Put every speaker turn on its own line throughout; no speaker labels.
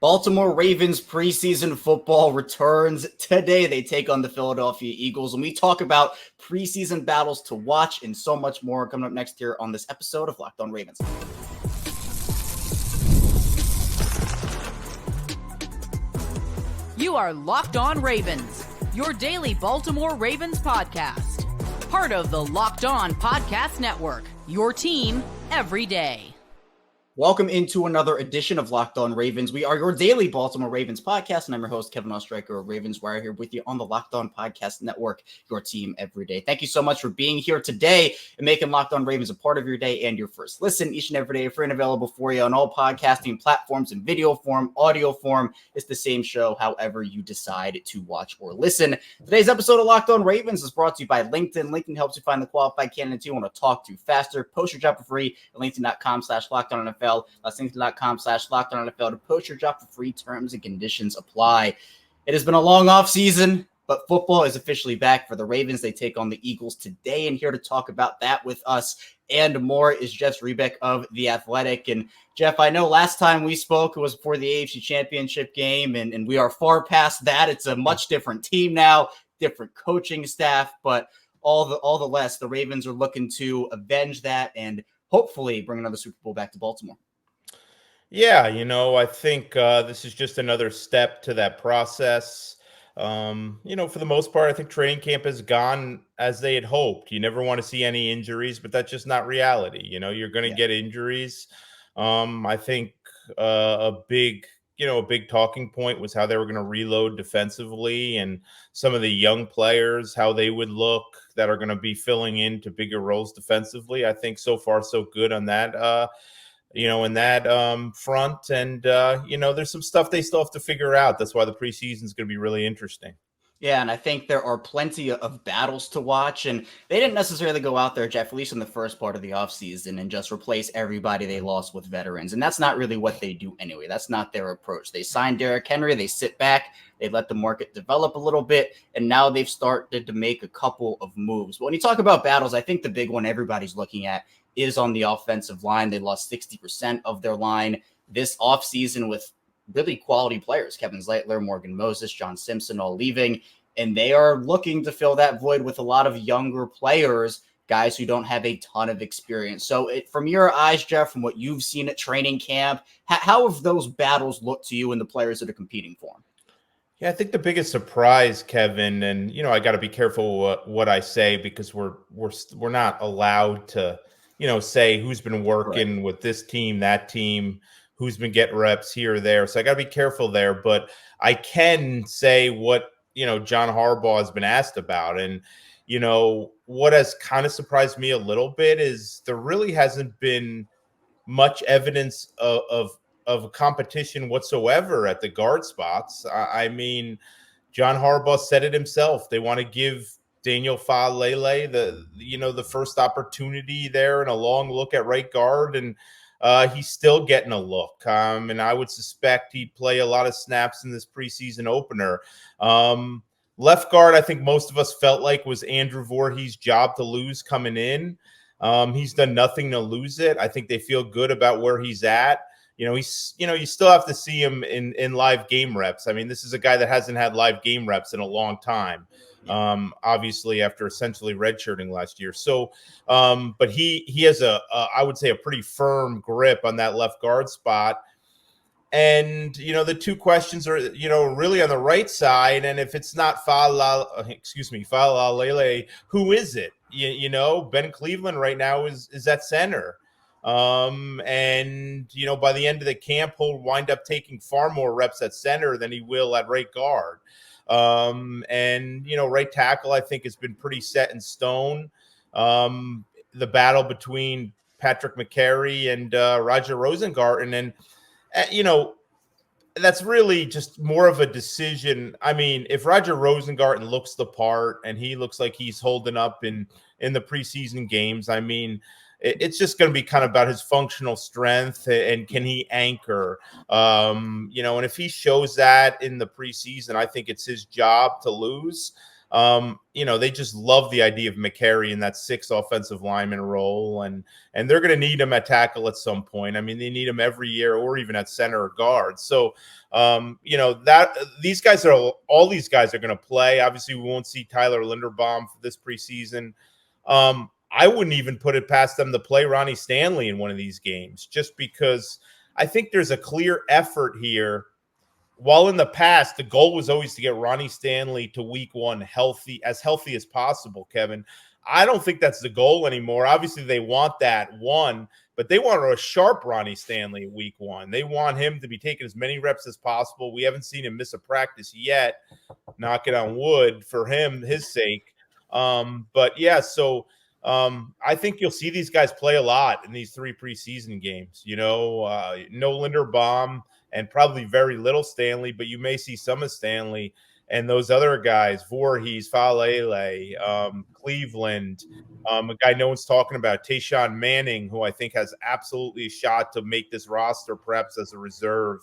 Baltimore Ravens preseason football returns today. They take on the Philadelphia Eagles, and we talk about preseason battles to watch and so much more coming up next here on this episode of Locked On Ravens.
You are Locked On Ravens, your daily Baltimore Ravens podcast. Part of the Locked On Podcast Network, your team every day.
Welcome into another edition of Locked On Ravens. We are your daily Baltimore Ravens podcast, and I'm your host, Kevin Ostreicher of Ravens Wire, here with you on the Locked On Podcast Network, your team every day. Thank you so much for being here today and making Locked On Ravens a part of your day and your first listen each and every day. Free and available for you on all podcasting platforms in video form, audio form. It's the same show, however you decide to watch or listen. Today's episode of Locked On Ravens is brought to you by LinkedIn. LinkedIn helps you find the qualified candidates you want to talk to faster. Post your job for free at linkedin.com/LockedOnNFL. That's LinkedIn.com/LockedOnNFL to post your job for free. Terms and conditions apply. It has been a long off season, but football is officially back for the Ravens. They take on the Eagles today, and here to talk about that with us and more is Jeff Zrebiec of The Athletic. And Jeff, I know last time we spoke, it was before the AFC Championship game, and we are far past that. It's a much different team now, different coaching staff, but all the less, the Ravens are looking to avenge that and hopefully bring another Super Bowl back to Baltimore.
Yeah, I think this is just another step to that process. For the most part, I think training camp has gone as they had hoped. You never want to see any injuries, but that's just not reality. You're going to get injuries. I think a big talking point was how they were going to reload defensively and some of the young players, how they would look that are going to be filling into bigger roles defensively. I think so far so good on that. In that front. And, there's some stuff they still have to figure out. That's why the preseason is going to be really interesting.
Yeah, and I think there are plenty of battles to watch, and they didn't necessarily go out there, Jeff, at least in the first part of the offseason, and just replace everybody they lost with veterans. And that's not really what they do anyway. That's not their approach. They signed Derrick Henry, they sit back, they let the market develop a little bit, and now they've started to make a couple of moves. But when you talk about battles, I think the big one everybody's looking at is on the offensive line. They lost 60% of their line this offseason with really quality players. Kevin Zeitler, Morgan Moses, John Simpson all leaving. And they are looking to fill that void with a lot of younger players, guys who don't have a ton of experience. So from your eyes, Jeff, from what you've seen at training camp, how have those battles looked to you and the players that are competing for them?
Yeah, I think the biggest surprise, Kevin, and, I got to be careful what I say because we're not allowed to, say who's been working with this team, that team, who's been getting reps here or there. So I got to be careful there. But I can say what, John Harbaugh has been asked about. And, what has kind of surprised me a little bit is there really hasn't been much evidence of a competition whatsoever at the guard spots. I mean, John Harbaugh said it himself. They want to give Daniel Faalele the first opportunity there and a long look at right guard, and he's still getting a look. And I would suspect he'd play a lot of snaps in this preseason opener. Left guard, I think most of us felt like was Andrew Voorhees' job to lose coming in. He's done nothing to lose it. I think they feel good about where he's at. You still have to see him in live game reps. I mean, this is a guy that hasn't had live game reps in a long time. Obviously after essentially redshirting last year. So, but he has I would say a pretty firm grip on that left guard spot. And, the two questions are, really on the right side. And if it's not Faalele, who is it? Ben Cleveland right now is at center. And, by the end of the camp, he'll wind up taking far more reps at center than he will at right guard. And, right tackle, I think, has been pretty set in stone. The battle between Patrick McCary and Roger Rosengarten. And, that's really just more of a decision. I mean, if Roger Rosengarten looks the part and he looks like he's holding up in the preseason games, I mean, it's just going to be kind of about his functional strength and can he anchor, and if he shows that in the preseason, I think it's his job to lose. They just love the idea of McCary in that 6 offensive lineman role, and they're going to need him at tackle at some point. I mean, they need him every year, or even at center or guard. So, that these guys are all these guys are going to play. Obviously, we won't see Tyler Linderbaum for this preseason. I wouldn't even put it past them to play Ronnie Stanley in one of these games, just because I think there's a clear effort here. While in the past, the goal was always to get Ronnie Stanley to week 1 healthy as possible, Kevin. I don't think that's the goal anymore. Obviously, they want that one, but they want a sharp Ronnie Stanley week 1. They want him to be taking as many reps as possible. We haven't seen him miss a practice yet. Knock it on wood for him, his sake. But yeah, so I think you'll see these guys play a lot in these 3 preseason games. No Linderbaum and probably very little Stanley, but you may see some of Stanley and those other guys, Voorhees, Falele, Cleveland, a guy no one's talking about, Tayshaun Manning, who I think has absolutely a shot to make this roster, perhaps as a reserve.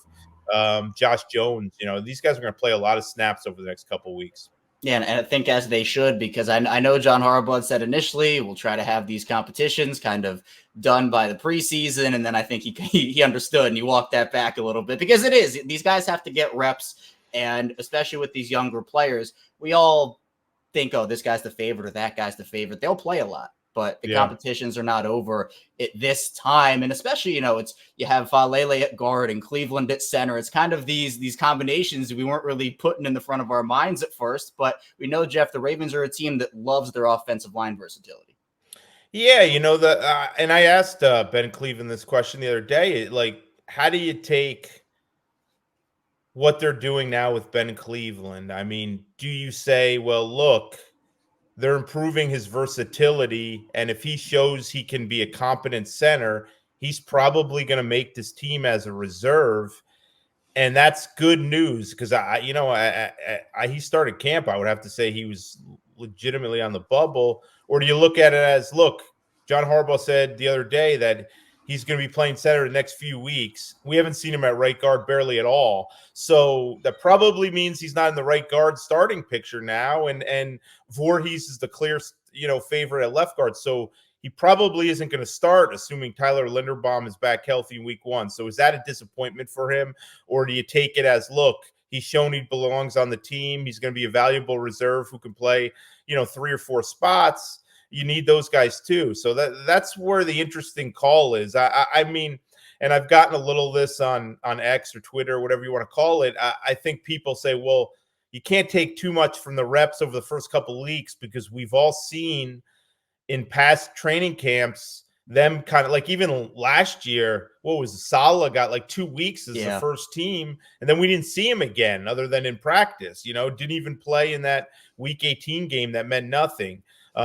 Josh Jones, these guys are going to play a lot of snaps over the next couple of weeks.
Yeah, and I think as they should, because I know John Harbaugh said initially we'll try to have these competitions kind of done by the preseason, and then I think he understood and he walked that back a little bit, because it is, these guys have to get reps, and especially with these younger players, we all think, oh, this guy's the favorite or that guy's the favorite. They'll play a lot, but the competitions are not over at this time. And especially, it's you have Falele at guard and Cleveland at center. It's kind of these combinations we weren't really putting in the front of our minds at first, but we know, Jeff, the Ravens are a team that loves their offensive line versatility.
Yeah, and I asked Ben Cleveland this question the other day, like, how do you take what they're doing now with Ben Cleveland? I mean, do you say, well, look, they're improving his versatility, and if he shows he can be a competent center, he's probably going to make this team as a reserve, and that's good news, because he started camp. I would have to say he was legitimately on the bubble. Or do you look at it as, look, John Harbaugh said the other day that he's going to be playing center the next few weeks. We haven't seen him at right guard barely at all. So that probably means he's not in the right guard starting picture now. And Voorhees is the clear, favorite at left guard. So he probably isn't going to start, assuming Tyler Linderbaum is back healthy in week 1. So is that a disappointment for him? Or do you take it as, look, he's shown he belongs on the team. He's going to be a valuable reserve who can play, 3 or 4 spots. You need those guys too. So that's where the interesting call is. I mean, and I've gotten a little of this on X or Twitter, whatever you want to call it. I think people say, well, you can't take too much from the reps over the first couple of weeks, because we've all seen in past training camps them kind of, like, even last year, Saleh got like 2 weeks as the first team, and then we didn't see him again other than in practice. Didn't even play in that week 18 game that meant nothing.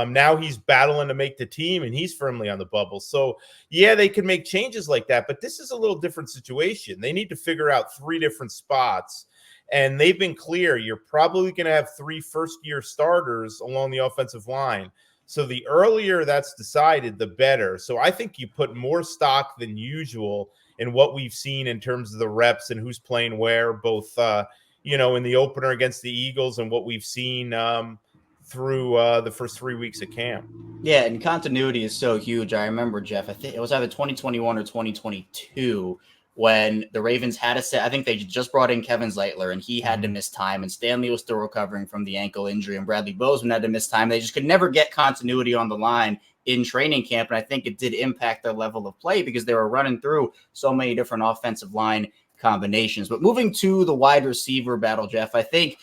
Now he's battling to make the team, and he's firmly on the bubble. So, yeah, they can make changes like that, but this is a little different situation. They need to figure out 3 different spots, and they've been clear. You're probably going to have 3 first-year starters along the offensive line. So the earlier that's decided, the better. So I think you put more stock than usual in what we've seen in terms of the reps and who's playing where, both, in the opener against the Eagles and what we've seen through the first 3 weeks of camp.
Yeah, and continuity is so huge. I remember, Jeff, I think it was either 2021 or 2022 when the Ravens had a set. I think they just brought in Kevin Zeitler, and he had to miss time, and Stanley was still recovering from the ankle injury, and Bradley Bozeman had to miss time. They just could never get continuity on the line in training camp, and I think it did impact their level of play because they were running through so many different offensive line combinations. But moving to the wide receiver battle, Jeff, I think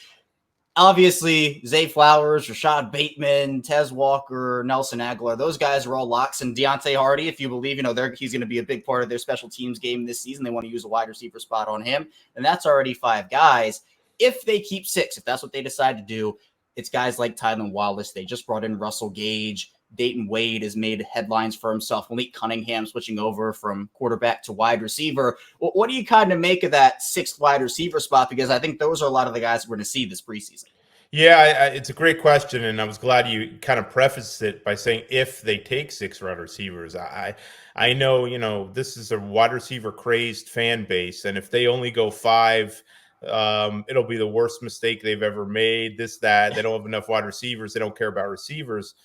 obviously Zay Flowers, Rashod Bateman, Tez Walker, Nelson Aguilar, those guys are all locks. And Deontay Hardy, if you believe, he's going to be a big part of their special teams game this season. They want to use a wide receiver spot on him. And that's already 5 guys. If they keep 6, if that's what they decide to do, it's guys like Tylan Wallace. They just brought in Russell Gage. Dayton Wade has made headlines for himself. Malik Cunningham switching over from quarterback to wide receiver. What do you kind of make of that 6th wide receiver spot? Because I think those are a lot of the guys we're going to see this preseason.
Yeah, it's a great question, and I was glad you kind of prefaced it by saying if they take 6 wide receivers. I know, this is a wide receiver crazed fan base, and if they only go 5, It'll be the worst mistake they've ever made. This, that. They don't have enough wide receivers. They don't care about receivers.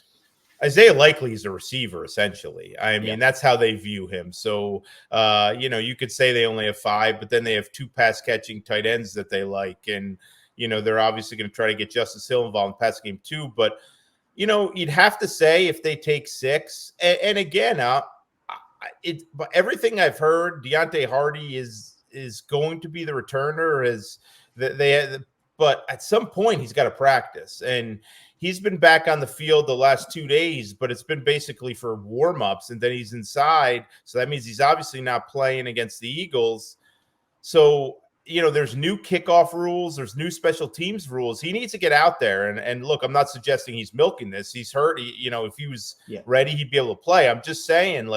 Isaiah Likely is a receiver, essentially. I mean, that's how they view him. So, you could say they only have 5, but then they have 2 pass-catching tight ends that they like. And, they're obviously going to try to get Justice Hill involved in the pass game too. But, you'd have to say if they take 6. And again, but everything I've heard, Deontay Hardy is going to be the returner. But at some point, he's got to practice. And he's been back on the field the last 2 days, but it's been basically for warm-ups, and then he's inside. So that means he's obviously not playing against the Eagles. So, there's new kickoff rules. There's new special teams rules. He needs to get out there. And look, I'm not suggesting he's milking this. He's hurt. If he was ready, he'd be able to play. I'm just saying,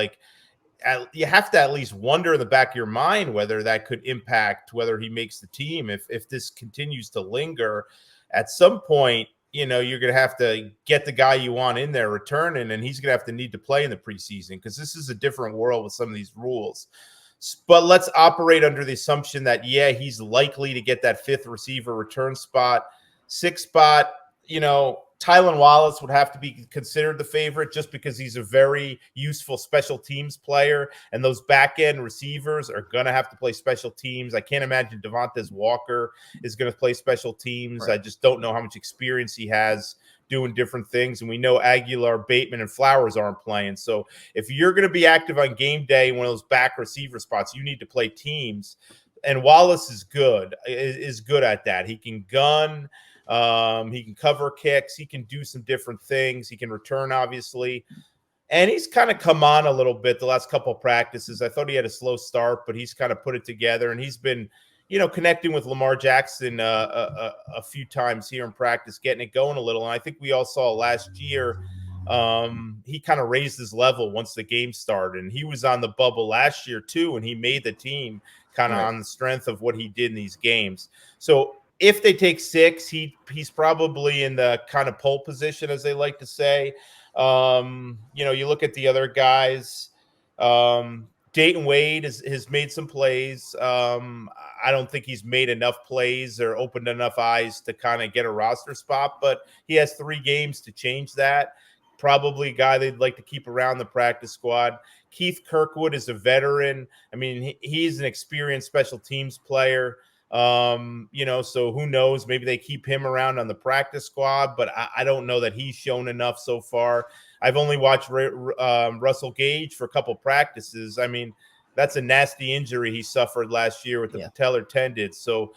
you have to at least wonder in the back of your mind whether that could impact whether he makes the team. If this continues to linger, at some point, you're going to have to get the guy you want in there returning, and he's going to have to need to play in the preseason because this is a different world with some of these rules. But let's operate under the assumption that, he's likely to get that 5th receiver return spot. 6th spot, Tylan Wallace would have to be considered the favorite just because he's a very useful special teams player, and those back-end receivers are going to have to play special teams. I can't imagine Devontae Walker is going to play special teams. Right. I just don't know how much experience he has doing different things, and we know Aguilar, Bateman, and Flowers aren't playing. So if you're going to be active on game day in one of those back receiver spots, you need to play teams, and Wallace is good at that. He can gun. He can cover kicks. He can do some different things. He can return, obviously. And he's kind of come on a little bit the last couple of practices. I thought he had a slow start, but he's kind of put it together. And he's been, connecting with Lamar Jackson a few times here in practice, getting it going a little. And I think we all saw last year he kind of raised his level once the game started. And he was on the bubble last year too, and he made the team kind of on the strength of what he did in these games. So if they take 6, he's probably in the kind of pole position, as they like to say. You look at the other guys. Dayton Wade has made some plays. I don't think he's made enough plays or opened enough eyes to kind of get a roster spot, but he has 3 games to change that. Probably a guy they'd like to keep around the practice squad. Keith Kirkwood is a veteran. I mean, he's an experienced special teams player. So who knows? Maybe they keep him around on the practice squad, but I don't know that he's shown enough so far. I've only watched Russell Gage for a couple practices. I mean, that's a nasty injury he suffered last year with the patellar tendon. So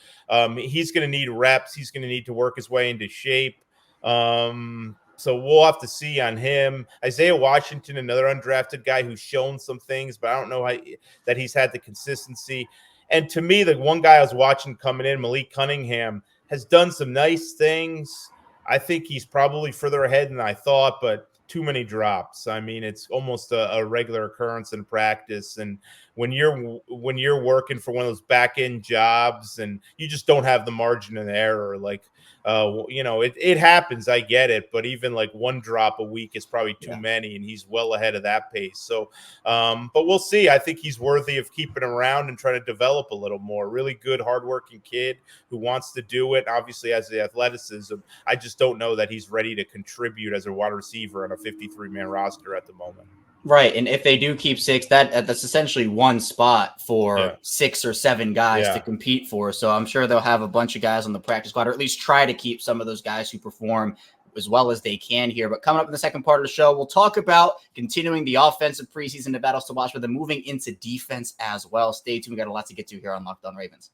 he's going to need reps. He's going to need to work his way into shape. So we'll have to see on him. Isaiah Washington, another undrafted guy who's shown some things, but I don't know that he's had the consistency. And to me, the one guy I was watching coming in, Malik Cunningham, has done some nice things. I think he's probably further ahead than I thought, but too many drops. I mean, it's almost a regular occurrence in practice. And when you're working for one of those back-end jobs and you just don't have the margin of error, it happens. I get it. But even like one drop a week is probably too many, and he's well ahead of that pace. So, but we'll see. I think he's worthy of keeping him around and trying to develop a little more. Really good, hardworking kid who wants to do it. Obviously has the athleticism. I just don't know that he's ready to contribute as a wide receiver on a 53-man roster at the moment.
Right, and if they do keep 6, that's essentially one spot for 6 or 7 guys to compete for. So I'm sure they'll have a bunch of guys on the practice squad, or at least try to keep some of those guys who perform as well as they can here. But coming up in the second part of the show, we'll talk about continuing the offensive preseason battles to watch, but then moving into defense as well. Stay tuned. We got a lot to get to here on Locked On Ravens.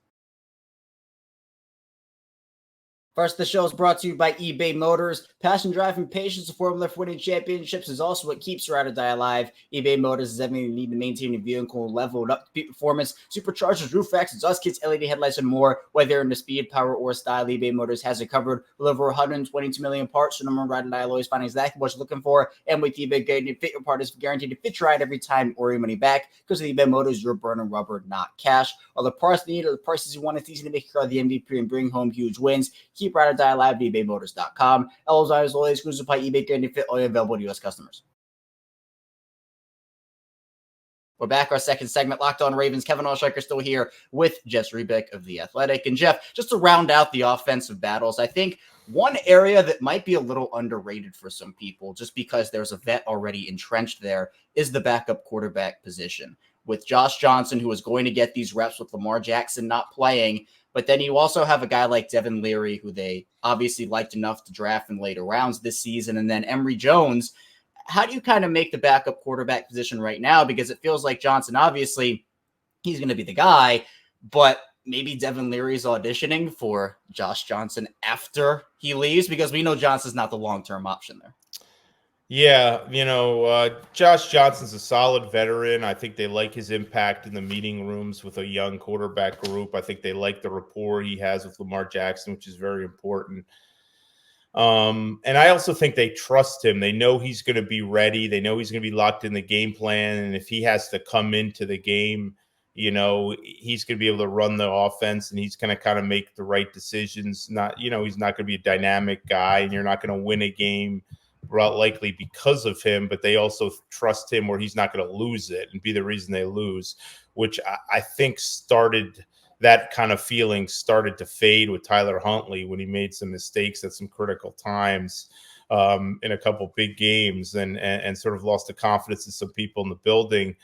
First, the show is brought to you by eBay Motors. Passion, drive, and patience, the formula for winning championships, is also what keeps your ride or die alive. eBay Motors is everything you need to maintain your vehicle leveled up to peak performance. Superchargers, roof racks, exhaust kits, LED headlights, and more. Whether you're into speed, power, or style, eBay Motors has it covered. With over 122 million parts, so number one ride or die will always find exactly what you're looking for. And with eBay, guaranteed to fit your part is guaranteed to fit your ride every time or your money back. Because with eBay Motors, you're burning rubber, not cash. All the parts you need are the prices you want. It's easy to make your car the MVP and bring home huge wins. Keep ride or die alive at ebaymotors.com. Eligible always exclusive by eBay, guaranteed fit, only available to U.S. customers. We're back, our second segment, Locked On Ravens. Kevin Oestreicher still here with Jeff Zrebiec of The Athletic. And Jeff, just to round out the offensive battles, I think one area that might be a little underrated for some people, just because there's a vet already entrenched there, is the backup quarterback position. With Josh Johnson, who is going to get these reps with Lamar Jackson not playing, but then you also have a guy like Devin Leary, who they obviously liked enough to draft in later rounds this season, and then Emory Jones. How do you kind of make the backup quarterback position right now? Because it feels like Johnson, obviously, he's going to be the guy, but maybe Devin Leary's auditioning for Josh Johnson after he leaves, because we know Johnson's not the long-term option there.
Yeah, Josh Johnson's a solid veteran. I think they like his impact in the meeting rooms with a young quarterback group. I think they like the rapport he has with Lamar Jackson, which is very important. And I also think they trust him. They know he's going to be ready. They know he's going to be locked in the game plan. And if he has to come into the game, he's going to be able to run the offense, and he's going to kind of make the right decisions. He's not going to be a dynamic guy, and you're not going to win a game likely because of him, but they also trust him where he's not going to lose it and be the reason they lose, which I think that kind of feeling started to fade with Tyler Huntley when he made some mistakes at some critical times in a couple big games and sort of lost the confidence of some people in the building.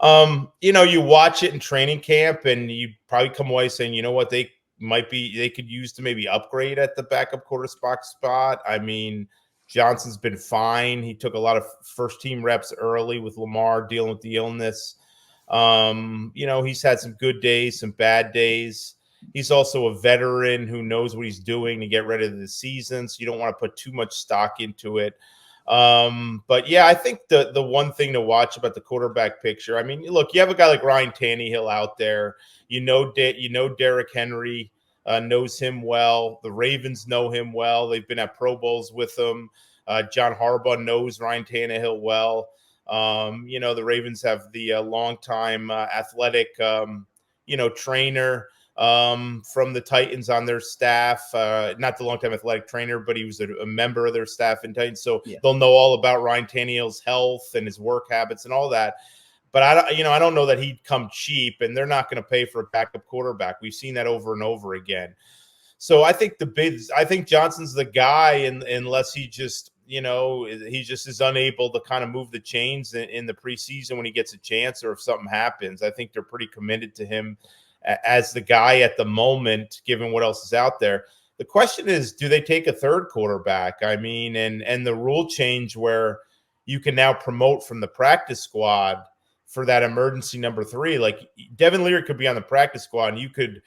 You watch it in training camp and you probably come away saying, you know what, they could use to maybe upgrade at the backup quarterback spot. I mean, Johnson's been fine. He took a lot of first team reps early with Lamar dealing with the illness. He's had some good days, some bad days. He's also a veteran who knows what he's doing to get ready for the season. So you don't want to put too much stock into it. But yeah, I think the one thing to watch about the quarterback picture, I mean, look, you have a guy like Ryan Tannehill out there, Derrick Henry knows him well. The Ravens know him well. They've been at Pro Bowls with him. John Harbaugh knows Ryan Tannehill well. The Ravens have the longtime athletic, trainer from the Titans on their staff. Not the longtime athletic trainer, but he was a member of their staff in Titans. So They'll know all about Ryan Tannehill's health and his work habits and all that. But I don't know that he'd come cheap, and they're not going to pay for a backup quarterback. We've seen that over and over again. So I think Johnson's the guy, unless he just is unable to kind of move the chains in the preseason when he gets a chance, or if something happens. I think they're pretty committed to him as the guy at the moment, given what else is out there. The question is, do they take a third quarterback? I mean, and the rule change where you can now promote from the practice squad for that emergency number 3. Like Devin Leary could be on the practice squad, and you could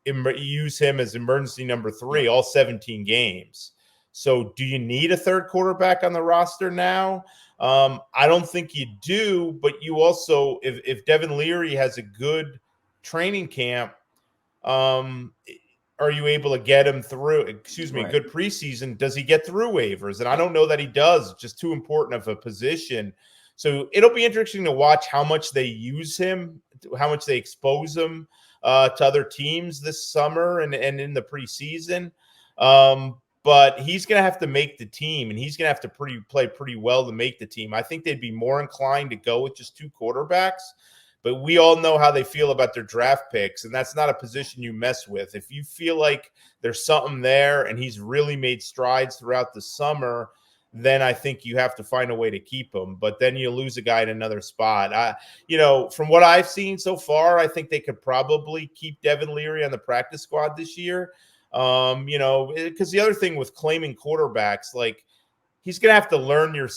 use him as emergency number 3 all 17 games. So do you need a third quarterback on the roster now? I don't think you do, but you also, if Devin Leary has a good training camp, are you able to get him through, good preseason? Does he get through waivers? And I don't know that he does. It's just too important of a position. So it'll be interesting to watch how much they use him, how much they expose him to other teams this summer and in the preseason. But he's going to have to make the team, and he's going to have to play pretty well to make the team. I think they'd be more inclined to go with just 2 quarterbacks, but we all know how they feel about their draft picks, and that's not a position you mess with. If you feel like there's something there and he's really made strides throughout the summer, then I think you have to find a way to keep him. But then you lose a guy in another spot. From what I've seen so far, I think they could probably keep Devin Leary on the practice squad this year. Because the other thing with claiming quarterbacks, like he's going to have to learn your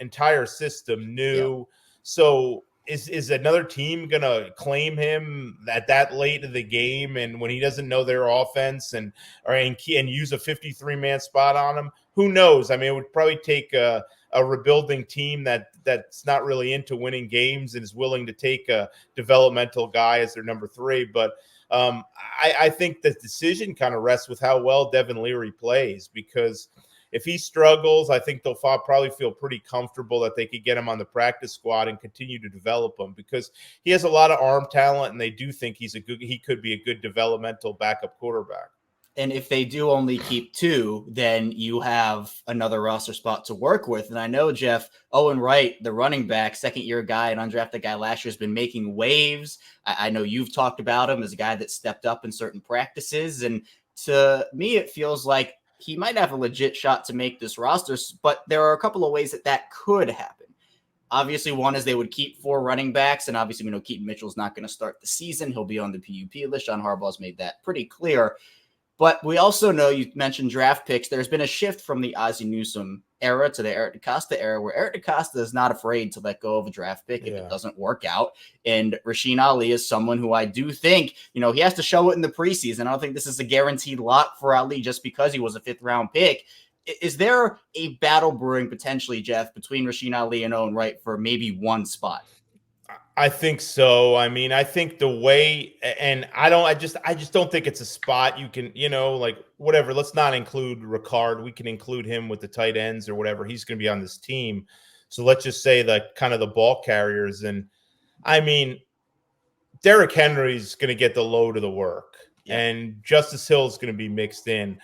entire system new. Yeah. So is another team going to claim him at that late in the game, and when he doesn't know their offense and use a 53-man spot on him? Who knows? I mean, it would probably take a rebuilding team that's not really into winning games and is willing to take a developmental guy as their number 3. But I think the decision kind of rests with how well Devin Leary plays, because if he struggles, I think they'll probably feel pretty comfortable that they could get him on the practice squad and continue to develop him, because he has a lot of arm talent, and they do think he could be a good developmental backup quarterback.
And if they do only keep 2, then you have another roster spot to work with. And I know, Jeff, Owen Wright, the running back, second-year guy, an undrafted guy last year, has been making waves. I know you've talked about him as a guy that stepped up in certain practices. And to me, it feels like he might have a legit shot to make this roster. But there are a couple of ways that could happen. Obviously, one is they would keep 4 running backs. And obviously, we know Keaton Mitchell's not going to start the season. He'll be on the PUP list. John Harbaugh's made that pretty clear. But we also know, you mentioned draft picks. There's been a shift from the Ozzie Newsome era to the Eric DeCosta era, where Eric DeCosta is not afraid to let go of a draft pick if it doesn't work out. And Rasheen Ali is someone who I do think, he has to show it in the preseason. I don't think this is a guaranteed lock for Ali just because he was a 5th-round pick. Is there a battle brewing potentially, Jeff, between Rasheen Ali and Owen Wright for maybe one spot?
I think so. I mean, I think the way, and I just don't think it's a spot you can, like whatever. Let's not include Ricard. We can include him with the tight ends or whatever. He's going to be on this team. So let's just say that kind of the ball carriers. And I mean, Derrick Henry's going to get the load of the work, and Justice Hill is going to be mixed in.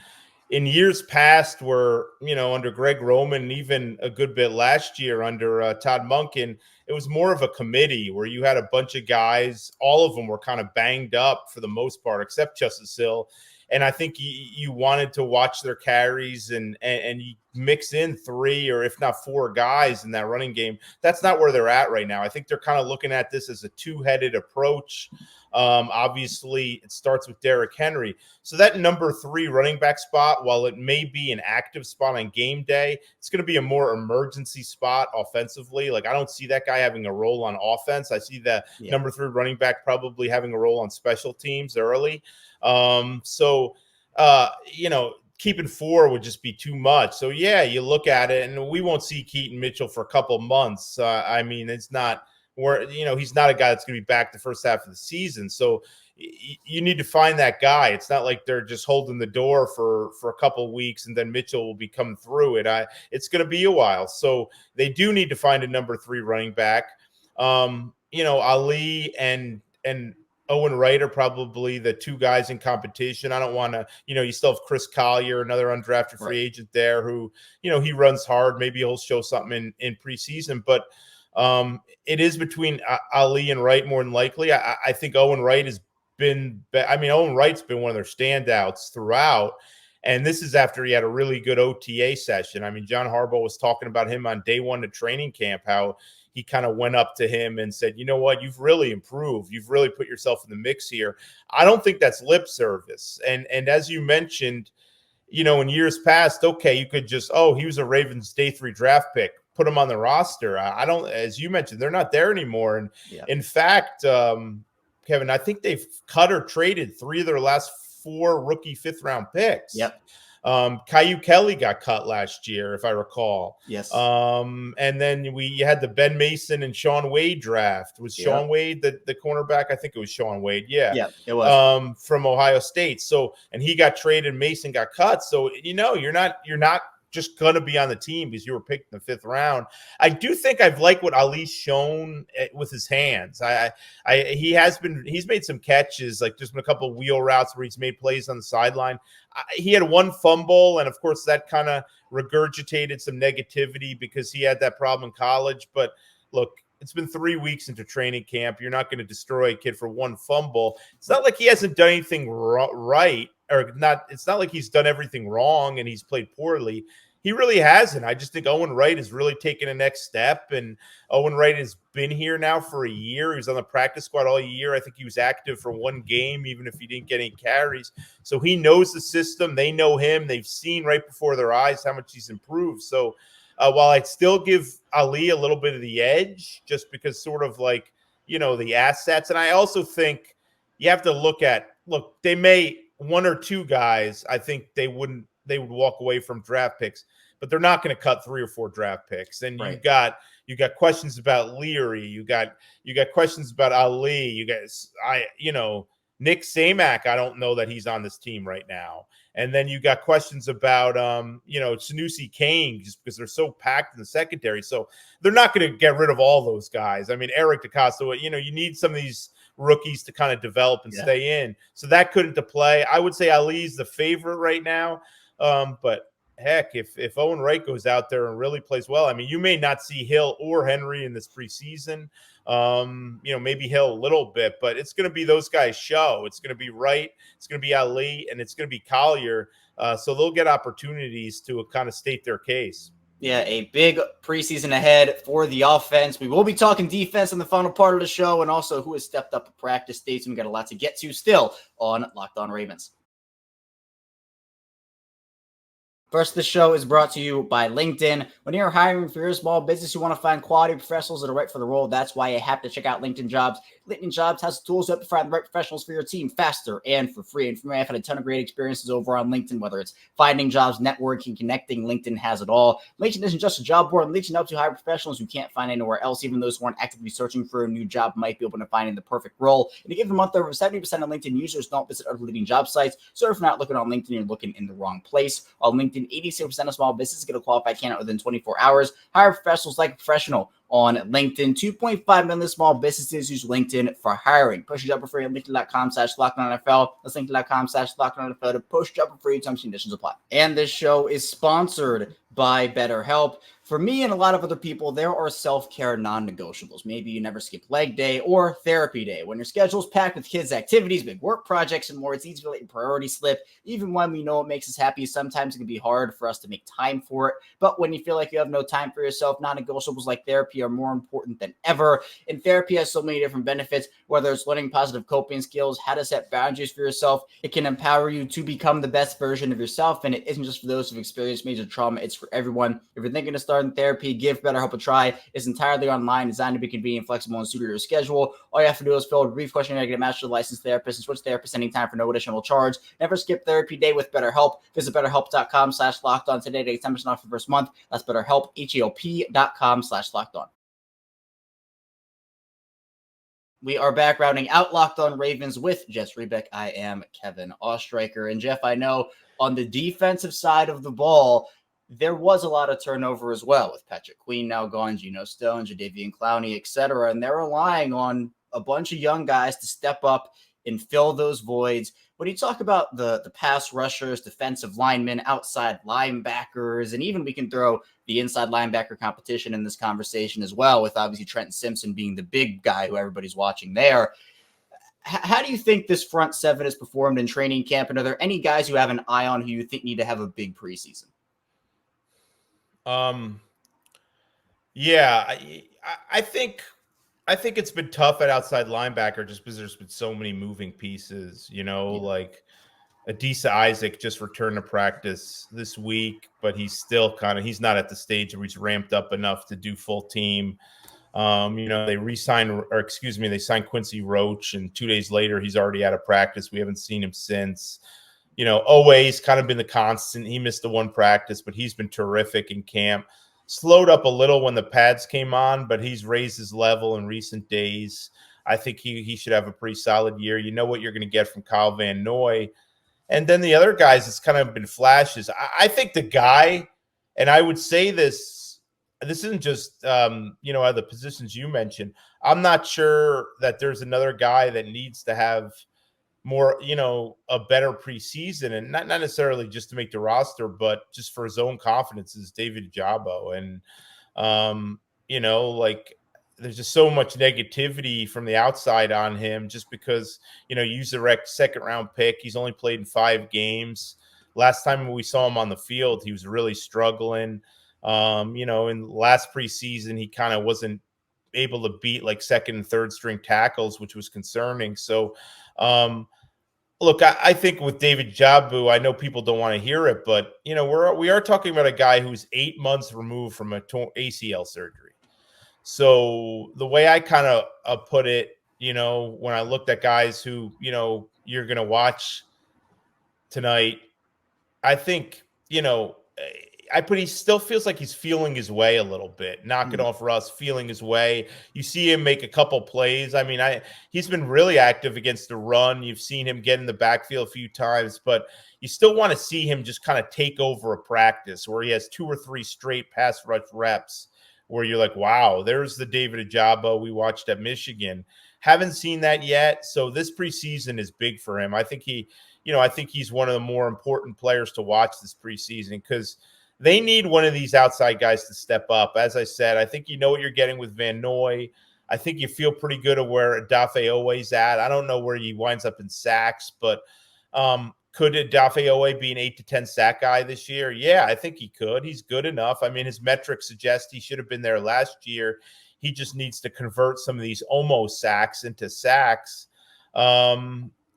In years past, where under Greg Roman, even a good bit last year under Todd Monken, it was more of a committee where you had a bunch of guys. All of them were kind of banged up for the most part, except Justice Hill. And I think you wanted to watch their carries and you mix in 3 or if not 4 guys in that running game. That's not where they're at right now. I think they're kind of looking at this as a 2-headed approach. Obviously, it starts with Derrick Henry. So that number 3 running back spot, while it may be an active spot on game day, it's going to be a more emergency spot offensively. Like, I don't see that guy having a role on offense. I see the number 3 running back probably having a role on special teams early. Keeping 4 would just be too much. So, you look at it, and we won't see Keaton Mitchell for a couple months. I mean, it's not where, he's not a guy that's going to be back the first half of the season. So you need to find that guy. It's not like they're just holding the door for a couple of weeks and then Mitchell will be coming through it. It's going to be a while. So they do need to find a number 3 running back. Ali and Owen Wright are probably the 2 guys in competition. I don't want to, you still have Chris Collier, another undrafted free agent there who, he runs hard. Maybe he'll show something in preseason, but it is between Ali and Wright more than likely. I think Owen Wright Owen Wright's been one of their standouts throughout. And this is after he had a really good OTA session. I mean, John Harbaugh was talking about him on day 1 of training camp, how he kind of went up to him and said, you know what, you've really improved. You've really put yourself in the mix here. I don't think that's lip service. And as you mentioned, in years past, okay, you could just, he was a Ravens day 3 draft pick, put him on the roster. I don't, as you mentioned, they're not there anymore. And in fact, Kevin, I think they've cut or traded 3 of their last 4 rookie 5th-round picks.
Yep.
Caillou Kelly got cut last year, if I recall.
Yes.
And then you had the Ben Mason and Sean Wade draft. Was Sean Wade the cornerback? I think it was Sean Wade. Yeah,
it was.
From Ohio State. So, and he got traded. Mason got cut. So, you're not just going to be on the team because you were picked in the 5th round. I do think I've liked what Ali's shown with his hands. He's made some catches, like just been a couple of wheel routes where he's made plays on the sideline. He had 1 fumble, and of course that kind of regurgitated some negativity because he had that problem in college. But look, it's been 3 weeks into training camp. You're not going to destroy a kid for 1 fumble. It's not like he hasn't done anything right. Or not, it's not like he's done everything wrong and he's played poorly. He really hasn't. I just think Owen Wright has really taken a next step. And Owen Wright has been here now for a year. He was on the practice squad all year. I think he was active for 1 game, even if he didn't get any carries. So he knows the system. They know him. They've seen right before their eyes how much he's improved. So while I'd still give Ali a little bit of the edge, just because sort of like, the assets. And I also think you have to look, they may 1 or 2 guys, I think they would walk away from draft picks, but they're not going to cut 3 or 4 draft picks. And you got questions about Leary, you got questions about Ali, Nick Samak. I don't know that he's on this team right now. And then you got questions about Sanusi Kane, just because they're so packed in the secondary. So they're not going to get rid of all those guys. I mean, Eric DeCosta, you need some of these rookies to kind of develop and stay in. So that couldn't to play. I would say Ali's the favorite right now. But heck, if Owen Wright goes out there and really plays well, I mean, you may not see Hill or Henry in this preseason. Maybe Hill a little bit, but it's going to be those guys' show. It's going to be Wright, it's going to be Ali, and it's going to be Collier. So they'll get opportunities to kind of state their case.
Yeah, a big preseason ahead for the offense. We will be talking defense in the final part of the show and also who has stepped up at practice dates. We've got a lot to get to still on Locked On Ravens. First, the show is brought to you by LinkedIn. When you're hiring for your small business, you want to find quality professionals that are right for the role. That's why you have to check out LinkedIn Jobs. LinkedIn Jobs has the tools to help you find the right professionals for your team faster and for free. And for me, I've had a ton of great experiences over on LinkedIn, whether it's finding jobs, networking, connecting. LinkedIn has it all. LinkedIn isn't just a job board. LinkedIn helps you hire professionals you can't find anywhere else. Even those who aren't actively searching for a new job might be open to finding the perfect role. In a given month, over 70% of LinkedIn users don't visit other leading job sites. So if you're not looking on LinkedIn, you're looking in the wrong place. On LinkedIn, 86% of small businesses get a qualified candidate within 24 hours. Hire professionals like a professional on LinkedIn. 2.5 million small businesses use LinkedIn for hiring. Push your job for free at LinkedIn.com/LockedOnNFL. That's LinkedIn.com/LockedOnNFL to push your job for free. Terms and conditions apply. And this show is sponsored by BetterHelp. For me and a lot of other people, there are self-care non-negotiables. Maybe you never skip leg day or therapy day. When your schedule's packed with kids' activities, big work projects, and more, it's easy to let your priorities slip. Even when we know what makes us happy, sometimes it can be hard for us to make time for it. But when you feel like you have no time for yourself, non-negotiables like therapy are more important than ever. And therapy has so many different benefits, whether it's learning positive coping skills, how to set boundaries for yourself. It can empower you to become the best version of yourself. And it isn't just for those who've experienced major trauma. It's for everyone. If you're thinking of starting therapy, give BetterHelp a try. It's entirely online, designed to be convenient, flexible, and suited to your schedule. All you have to do is fill a brief questionnaire to get a match with a licensed therapist and switch therapists anytime for no additional charge. Never skip therapy day with BetterHelp. Visit BetterHelp.com/lockedon today to get 10% off the first month. That's BetterHelp, HELP.com/lockedon. We are back rounding out Locked On Ravens with Jeff Zrebiec. I am Kevin Ostreicher. And Jeff, I know on the defensive side of the ball, there was a lot of turnover as well with Patrick Queen now gone, Geno Stone, Jadeveon Clowney, etc. And they're relying on a bunch of young guys to step up and fill those voids. When you talk about the pass rushers, defensive linemen, outside linebackers, and even we can throw the inside linebacker competition in this conversation as well, with obviously Trenton Simpson being the big guy who everybody's watching there. How do you think this front seven has performed in training camp? And are there any guys you have an eye on who you think need to have a big preseason?
Yeah, I think it's been tough at outside linebacker just because there's been so many moving pieces, like Adisa Isaac just returned to practice this week, but he's still he's not at the stage where he's ramped up enough to do full team. They signed Quincy Roach, and 2 days later, he's already out of practice. We haven't seen him since. Oweh's kind of been the constant. He missed the one practice, but he's been terrific in camp. Slowed up a little when the pads came on, but he's raised his level in recent days. I think he should have a pretty solid year. You know what you're going to get from Kyle Van Noy. And then the other guys, it's kind of been flashes. I think the guy, and I would say this isn't just, the positions you mentioned. I'm not sure that there's another guy that needs to have more, a better preseason, and not necessarily just to make the roster, but just for his own confidence, is David Ojabo. And, there's just so much negativity from the outside on him just because, he's a second round pick. He's only played in 5 games. Last time we saw him on the field, he was really struggling. In last preseason, he kind of wasn't able to beat like second and third string tackles, which was concerning. So, look, I think with David Ojabo, I know people don't want to hear it, but we are talking about a guy who's 8 months removed from a ACL surgery. So the way I kind of put it, when I looked at guys who you're going to watch tonight, I think he still feels like he's feeling his way a little bit. Knock it off Russ, feeling his way. You see him make a couple plays. I mean, he's been really active against the run. You've seen him get in the backfield a few times, but you still want to see him just kind of take over a practice where he has 2 or 3 straight pass rush reps where you're like, wow, there's the David Ojabo we watched at Michigan. Haven't seen that yet. So this preseason is big for him. I think I think he's one of the more important players to watch this preseason because they need one of these outside guys to step up. As I said, I think you know what you're getting with Van Noy. I think you feel pretty good at where Odafe Oweh's at. I don't know where he winds up in sacks, but could Odafe Owe be an 8 to 10 sack guy this year? Yeah, I think he could. He's good enough. I mean, his metrics suggest he should have been there last year. He just needs to convert some of these almost sacks into sacks. But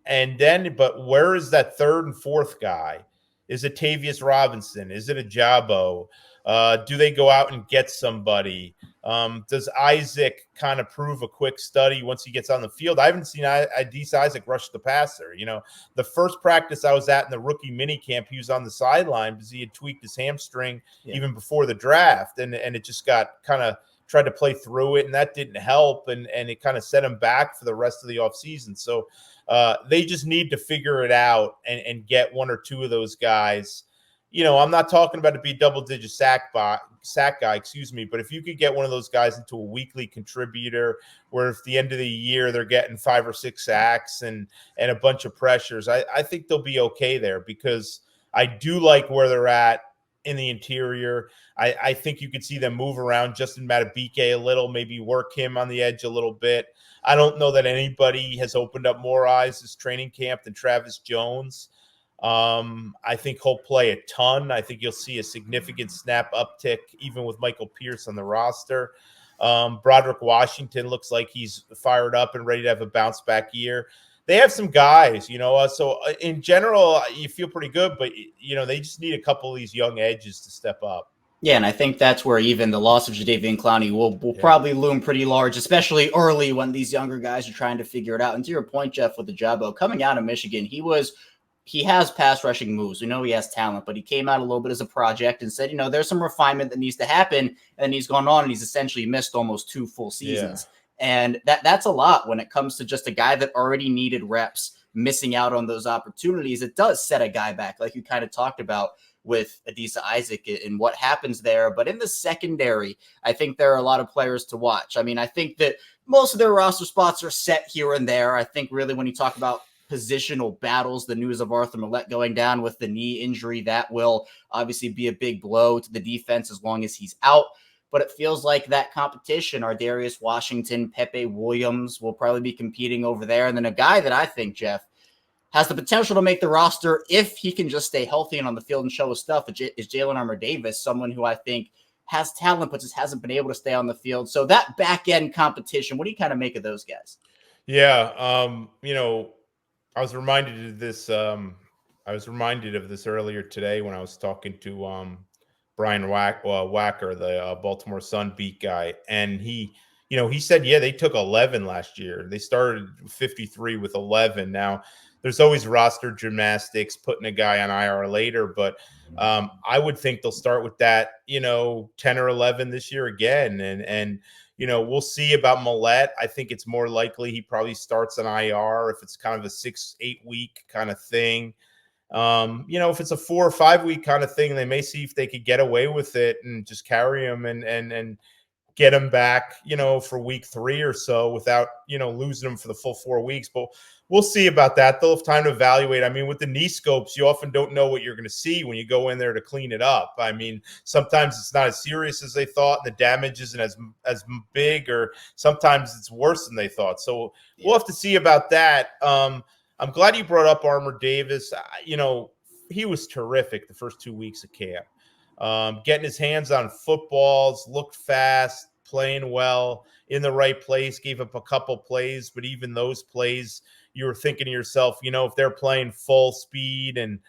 where is that third and fourth guy? Is it Tavius Robinson? Is it a Jabo? Do they go out and get somebody? Does Isaac kind of prove a quick study once he gets on the field? I haven't seen Adisa Isaac rush the passer. The first practice I was at in the rookie minicamp, he was on the sideline because he had tweaked his hamstring even before the draft, and it just got kind of tried to play through it, and that didn't help, and it kind of set him back for the rest of the offseason. So they just need to figure it out and get one or two of those guys. I'm not talking about to be a double-digit sack guy, but if you could get one of those guys into a weekly contributor where at the end of the year they're getting 5 or 6 sacks and a bunch of pressures, I think they'll be okay there because I do like where they're at in the interior. I think you could see them move around Justin Matabike a little, maybe work him on the edge a little bit. I don't know that anybody has opened up more eyes this training camp than Travis Jones. I think he'll play a ton. I think you'll see a significant snap uptick, even with Michael Pierce on the roster. Broderick Washington looks like he's fired up and ready to have a bounce back year. They have some guys, so in general, you feel pretty good, but, they just need a couple of these young edges to step up.
Yeah, and I think that's where even the loss of Jadeveon Clowney will probably loom pretty large, especially early when these younger guys are trying to figure it out. And to your point, Jeff, with the Jabo, coming out of Michigan, he has pass rushing moves. We know he has talent, but he came out a little bit as a project and said, there's some refinement that needs to happen. And he's gone on and he's essentially missed almost 2 full seasons. Yeah. And that's a lot when it comes to just a guy that already needed reps, missing out on those opportunities. It does set a guy back, like you kind of talked about with Adisa Isaac and what happens there. But in the secondary, I think there are a lot of players to watch. I mean, I think that most of their roster spots are set here and there. I think really when you talk about positional battles, the news of Arthur Millette going down with the knee injury, that will obviously be a big blow to the defense as long as he's out. But it feels like that competition, Ardarius Washington, Pepe Williams will probably be competing over there. And then a guy that I think, Jeff, has the potential to make the roster if he can just stay healthy and on the field and show his stuff is Jalen Armour-Davis, someone who I think has talent but just hasn't been able to stay on the field. So that back-end competition, what do you kind of make of those guys?
Yeah, I was reminded of this. Earlier today when I was talking to Brian Wacker, the Baltimore Sun beat guy, and he said, they took 11 last year. They started 53 with 11. Now, there's always roster gymnastics, putting a guy on IR later, but I would think they'll start with that, 10 or 11 this year again, and. We'll see about Millette. I think it's more likely he probably starts on IR if it's kind of a 6-8 week kind of thing. If it's a 4 or 5 week kind of thing, they may see if they could get away with it and just carry him and get him back, for week 3 or so without, losing him for the full 4 weeks. But we'll see about that. They'll have time to evaluate. I mean, with the knee scopes, you often don't know what you're going to see when you go in there to clean it up. I mean, sometimes it's not as serious as they thought, and the damage isn't as big, or sometimes it's worse than they thought. So we'll have to see about that. I'm glad you brought up Armour-Davis. He was terrific the first 2 weeks of camp. Getting his hands on footballs, looked fast, playing well, in the right place, gave up a couple plays, but even those plays, you were thinking to yourself, if they're playing full speed and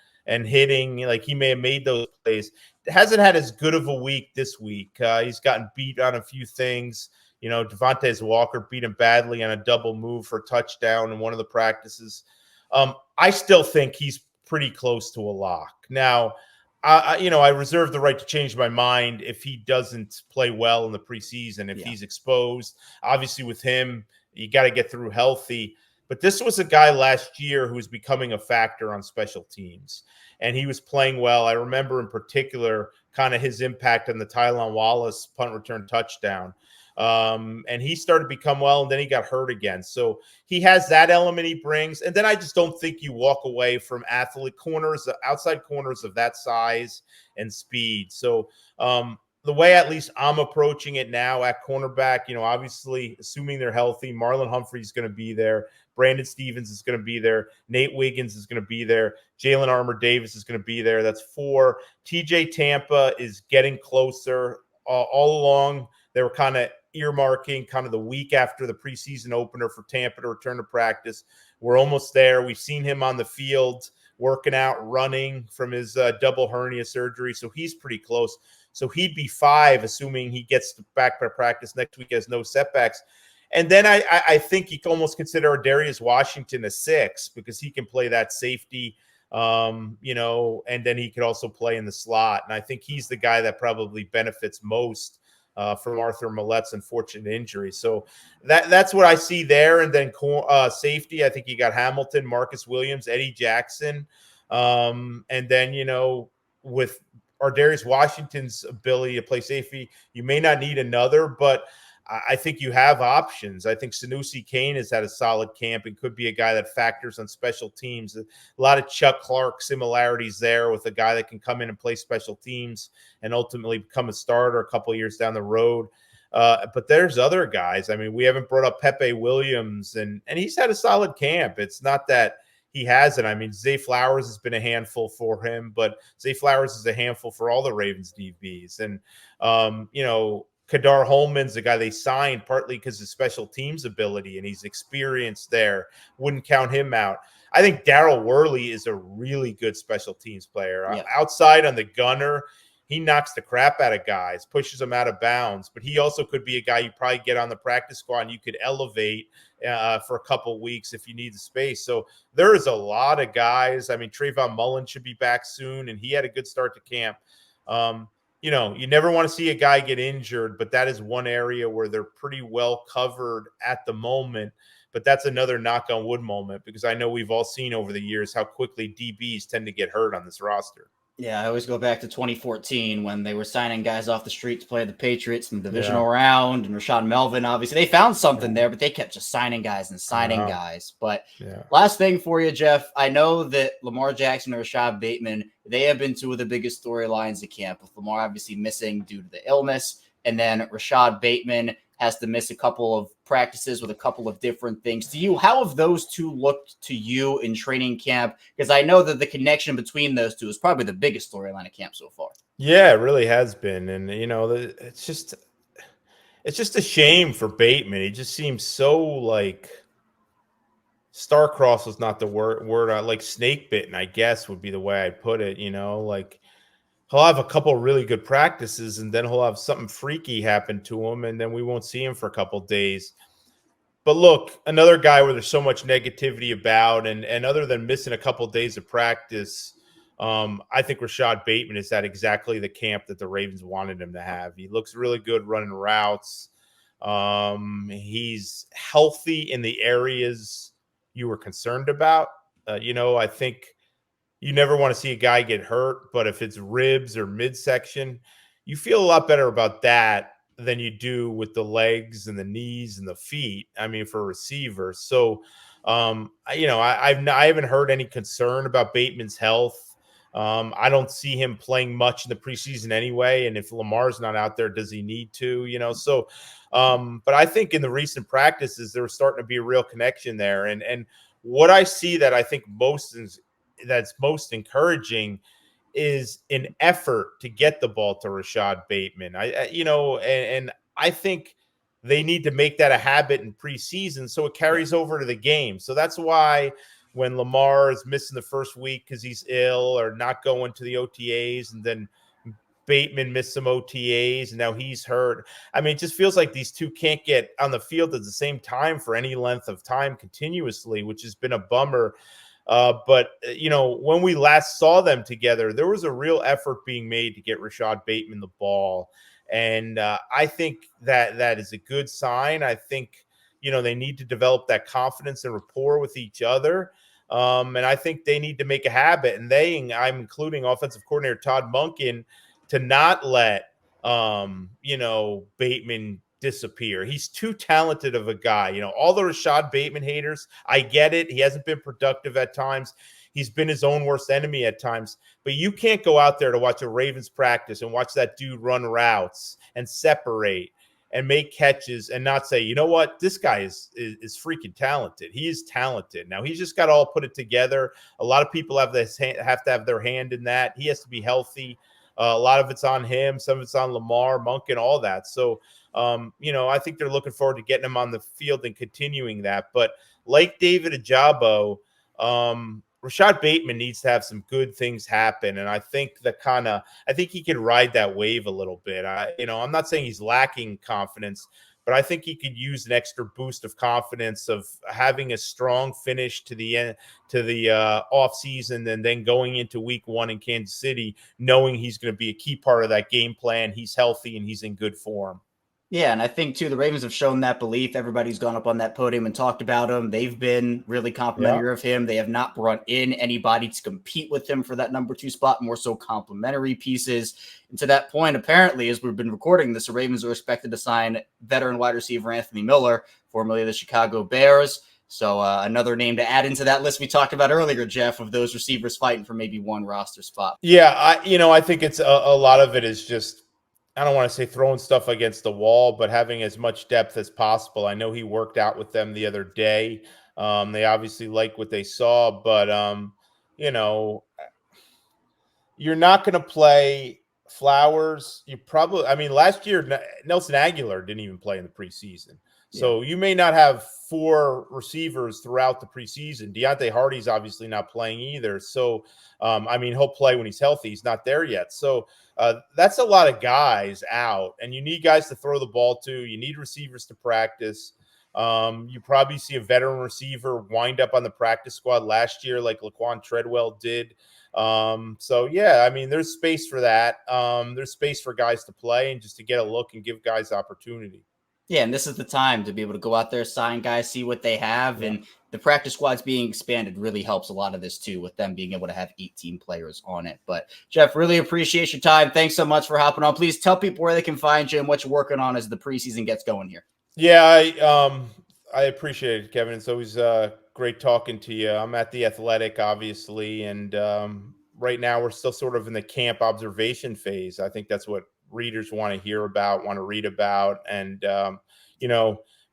hitting, like he may have made those plays. Hasn't had as good of a week this week. He's gotten beat on a few things. Devontae Walker beat him badly on a double move for a touchdown in one of the practices. I still think he's pretty close to a lock. Now, I reserve the right to change my mind if he doesn't play well in the preseason, if he's exposed. Obviously, with him, you got to get through healthy. But this was a guy last year who was becoming a factor on special teams, and he was playing well. I remember in particular kind of his impact on the Tylan Wallace punt return touchdown. And he started to become well, and then he got hurt again. So he has that element he brings. And then I just don't think you walk away from outside corners of that size and speed. So the way at least I'm approaching it now at cornerback, obviously assuming they're healthy, Marlon Humphrey is going to be there. Brandon Stevens is going to be there. Nate Wiggins is going to be there. Jalen Armour-Davis is going to be there. That's 4. TJ Tampa is getting closer. All along, they were kind of earmarking kind of the week after the preseason opener for Tampa to return to practice. We're almost there. We've seen him on the field working out, running from his double hernia surgery. So he's pretty close. So he'd be 5, assuming he gets back to practice next week, has no setbacks. And then I think you can almost consider Darius Washington a 6 because he can play that safety, and then he could also play in the slot. And I think he's the guy that probably benefits most from Arthur Millett's unfortunate injury. So that's what I see there. And then safety, I think you got Hamilton, Marcus Williams, Eddie Jackson. And then, with Darius Washington's ability to play safety, you may not need another, but I think you have options. I think Sanusi Kane has had a solid camp and could be a guy that factors on special teams. A lot of Chuck Clark similarities there with a guy that can come in and play special teams and ultimately become a starter a couple of years down the road. But there's other guys. I mean, we haven't brought up Pepe Williams, and he's had a solid camp. It's not that he hasn't. I mean, Zay Flowers has been a handful for him, but Zay Flowers is a handful for all the Ravens DBs. And, Kadar Holman's the guy they signed partly because of special teams ability, and he's experienced there. Wouldn't count him out. I think Darryl Worley is a really good special teams player. Yeah. Outside on the gunner, he knocks the crap out of guys, pushes them out of bounds. But he also could be a guy you probably get on the practice squad and you could elevate for a couple weeks if you need the space. So there is a lot of guys. I mean, Trayvon Mullen should be back soon, and he had a good start to camp. You never want to see a guy get injured, but that is one area where they're pretty well covered at the moment. But that's another knock on wood moment because I know we've all seen over the years how quickly DBs tend to get hurt on this roster.
Yeah, I always go back to 2014 when they were signing guys off the street to play the Patriots in the divisional round, and Rashod Melvin, obviously. They found something there, but they kept just signing guys and signing guys. But last thing for you, Jeff, I know that Lamar Jackson and Rashod Bateman, they have been 2 of the biggest storylines of camp, with Lamar obviously missing due to the illness, and then Rashod Bateman has to miss a couple of practices with a couple of different things. To you, how have those 2 looked to you in training camp? Because I know that the connection between those 2 is probably the biggest storyline of camp so far.
Yeah, it really has been. And, it's just a shame for Bateman. He just seems so like star-crossed was not the word like snake bitten, I guess would be the way I'd put it, like he'll have a couple of really good practices and then he'll have something freaky happen to him and then we won't see him for a couple of days. But look, another guy where there's so much negativity about and other than missing a couple of days of practice, I think Rashod Bateman is at exactly the camp that the Ravens wanted him to have. He looks really good running routes. He's healthy in the areas you were concerned about. I think you never want to see a guy get hurt, but if it's ribs or midsection, you feel a lot better about that than you do with the legs and the knees and the feet. I mean, for a receiver. So, I haven't heard any concern about Bateman's health. I don't see him playing much in the preseason anyway. And if Lamar's not out there, does he need to, So, but I think in the recent practices, there was starting to be a real connection there. And what I see that I think that's most encouraging is an effort to get the ball to Rashod Bateman. And I think they need to make that a habit in preseason so it carries over to the game. So that's why when Lamar is missing the first week because he's ill or not going to the OTAs, and then Bateman missed some OTAs and now he's hurt. I mean, it just feels like these 2 can't get on the field at the same time for any length of time continuously, which has been a bummer. But when we last saw them together, there was a real effort being made to get Rashod Bateman the ball. And I think that is a good sign. I think, they need to develop that confidence and rapport with each other. And I think they need to make a habit. And I'm including offensive coordinator Todd Monken to not let, Bateman disappear. He's too talented of a guy. You know, all the Rashod Bateman haters, I get it. He hasn't been productive at times. He's been his own worst enemy at times. But you can't go out there to watch a Ravens practice and watch that dude run routes and separate and make catches and not say, you know what, this guy is freaking talented. He is talented. Now, he's just got to all put it together. A lot of people have to have their hand in that. He has to be healthy. A lot of it's on him. Some of it's on Lamar, Monk, and all that. So, I think they're looking forward to getting him on the field and continuing that. But like David Ajabo, Rashod Bateman needs to have some good things happen. And I think I think he could ride that wave a little bit. I'm not saying he's lacking confidence, but I think he could use an extra boost of confidence of having a strong finish to the end, to the off season, and then going into week 1 in Kansas City, knowing he's going to be a key part of that game plan. He's healthy and he's in good form.
Yeah, and I think, too, the Ravens have shown that belief. Everybody's gone up on that podium and talked about him. They've been really complimentary of him. They have not brought in anybody to compete with him for that number 2 spot, more so complimentary pieces. And to that point, apparently, as we've been recording this, the Ravens are expected to sign veteran wide receiver Anthony Miller, formerly of the Chicago Bears. So another name to add into that list we talked about earlier, Jeff, of those receivers fighting for maybe one roster spot.
Yeah, I think it's a lot of it is just, I don't want to say throwing stuff against the wall, but having as much depth as possible. I know he worked out with them the other day. They obviously like what they saw, but, you're not going to play Flowers. Last year, Nelson Aguilar didn't even play in the preseason. So you may not have 4 receivers throughout the preseason. Deontay Hardy's obviously not playing either. So, he'll play when he's healthy. He's not there yet. So that's a lot of guys out, and you need guys to throw the ball to. You need receivers to practice. You probably see a veteran receiver wind up on the practice squad last year like Laquan Treadwell did. There's space for that. There's space for guys to play and just to get a look and give guys opportunity.
Yeah, and this is the time to be able to go out there, sign guys, see what they have. Yeah. And the practice squads being expanded really helps a lot of this too, with them being able to have 18 players on it. But Jeff, really appreciate your time. Thanks so much for hopping on. Please tell people where they can find you and what you're working on as the preseason gets going here.
Yeah, I appreciate it, Kevin. It's always great talking to you. I'm at The Athletic, obviously, and right now we're still sort of in the camp observation phase. I think that's what readers want to hear about, want to read about. And,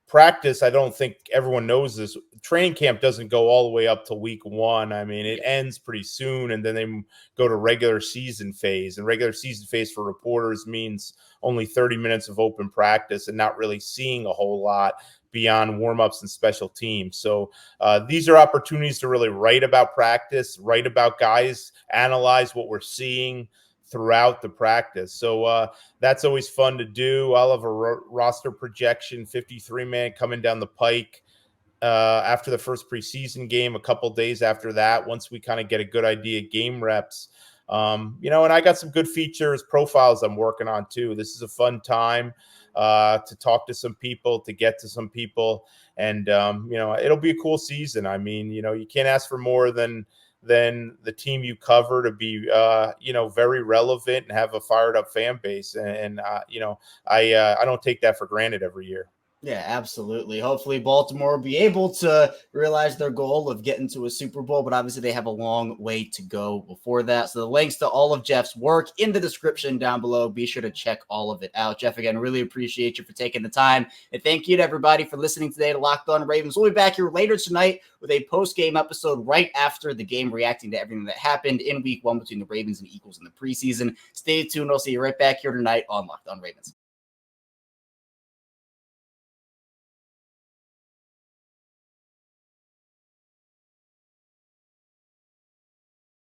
practice, I don't think everyone knows this. Training camp doesn't go all the way up to week 1. It ends pretty soon, and then they go to regular season phase. And regular season phase for reporters means only 30 minutes of open practice and not really seeing a whole lot beyond warm-ups and special teams. So these are opportunities to really write about practice, write about guys, analyze what we're seeing throughout the practice. So that's always fun to do. I'll have a roster projection, 53-man coming down the pike after the first preseason game, a couple days after that, once we kind of get a good idea of game reps. And I got some good features, profiles I'm working on too. This is a fun time to talk to some people, to get to some people. And, it'll be a cool season. You can't ask for more than the team you cover to be, very relevant and have a fired up fan base. And I don't take that for granted every year.
Yeah, absolutely. Hopefully Baltimore will be able to realize their goal of getting to a Super Bowl, but obviously they have a long way to go before that. So the links to all of Jeff's work in the description down below. Be sure to check all of it out. Jeff, again, really appreciate you for taking the time. And thank you to everybody for listening today to Locked On Ravens. We'll be back here later tonight with a post-game episode right after the game, reacting to everything that happened in week 1 between the Ravens and Eagles in the preseason. Stay tuned. I'll see you right back here tonight on Locked On Ravens.